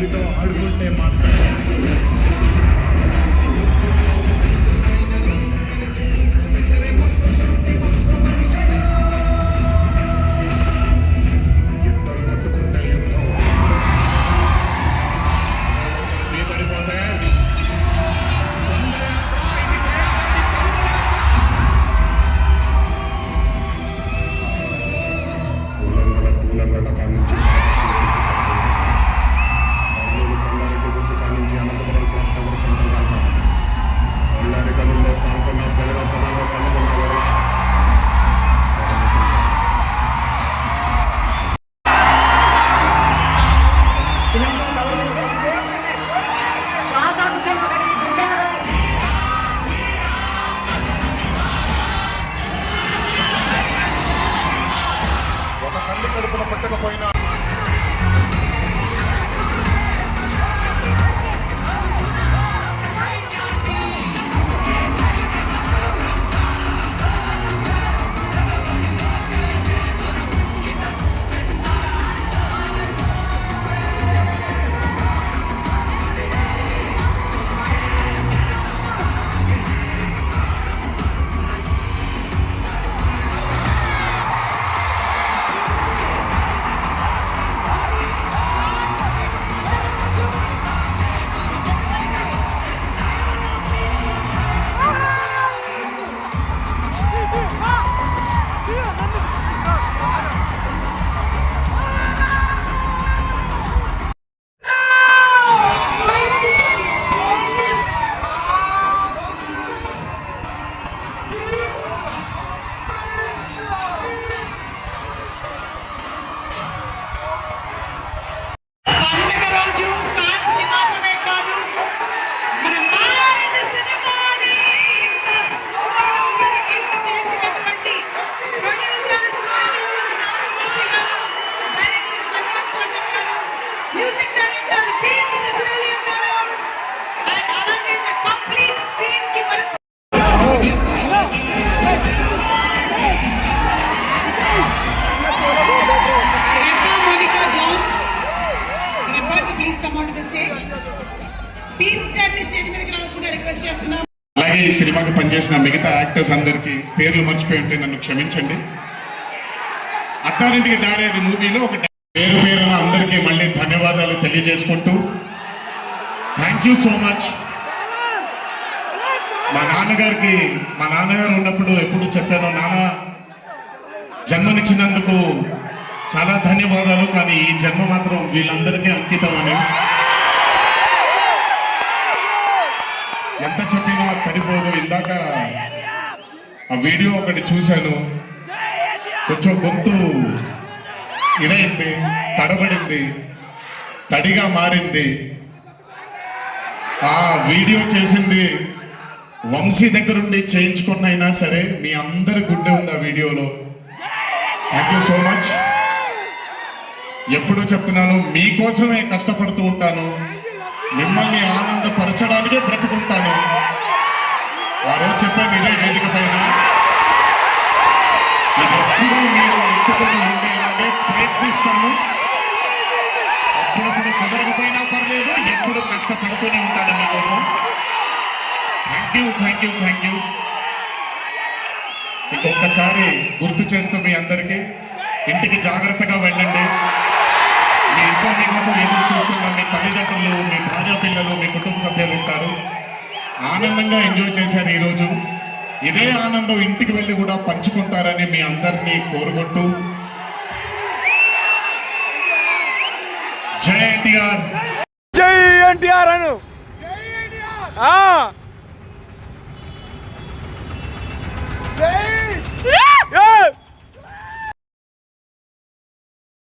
మీతో ఆడుకుంటే మాత్రం పట్టకపోయినా అలాగే ఈ సినిమాకి పనిచేసిన మిగతా యాక్టర్స్ అందరికీ పేర్లు మర్చిపోయి ఉంటే నన్ను క్షమించండి. అత్తారింటికి దారేది మూవీలో ఒక పేరున అందరికీ మళ్ళీ ధన్యవాదాలు తెలియజేసుకుంటూ థ్యాంక్ యూ సో మచ్. మా నాన్నగారు ఉన్నప్పుడు ఎప్పుడు చెప్పాను, నాన్న జన్మనిచ్చినందుకు చాలా ధన్యవాదాలు, కానీ ఈ జన్మ మాత్రం వీళ్ళందరికీ అంకితం అని. ఎంత చెప్పినా సరిపోదు. ఇందాక ఆ వీడియో ఒకటి చూశాను, కొంచెం గొంతు ఇదైంది, తడబడింది, తడిగా మారింది. ఆ వీడియో చేసింది వంశీ దగ్గరుండి చేయించుకున్నైనా సరే మీ అందరి గుండె ఉంది ఆ వీడియోలో. Thank you so much. ఎప్పుడూ చెప్తున్నాను, మీకోసమే కష్టపడుతూ ఉంటాను, మిమ్మల్ని ఆనందపరచడానికే బ్రతుకుంటాను. ఆ రోజు చెప్పాను ఇదే వేదిక పైన, ఎప్పుడు మీరు ఎత్తుకొని ఉండేలాగే ప్రయత్నిస్తాను. అప్పుడప్పుడు కుదరకపోయినా పర్లేదు, ఎప్పుడు కష్టపడుతూనే ఉంటాను మీకోసం. Thank you. ఇంకొకసారి గుర్తు చేస్తూ మీ అందరికీ, ఇంటికి జాగ్రత్తగా వెళ్ళండి. మీ ఇంట్లో మీకోసం ఎదురు చూస్తున్న మీ తల్లిదండ్రులు, మీ భార్య పిల్లలు, మీ కుటుంబ సభ్యులు ఉంటారు. ఆనందంగా ఎంజాయ్ చేశారు ఈరోజు. ఇదే ఆనందం ఇంటికి వెళ్ళి కూడా పంచుకుంటారని మీ అందరినీ కోరుకుంటూ, జై ఎన్టీఆర్, జై ఎన్టీఆర్ అను. జై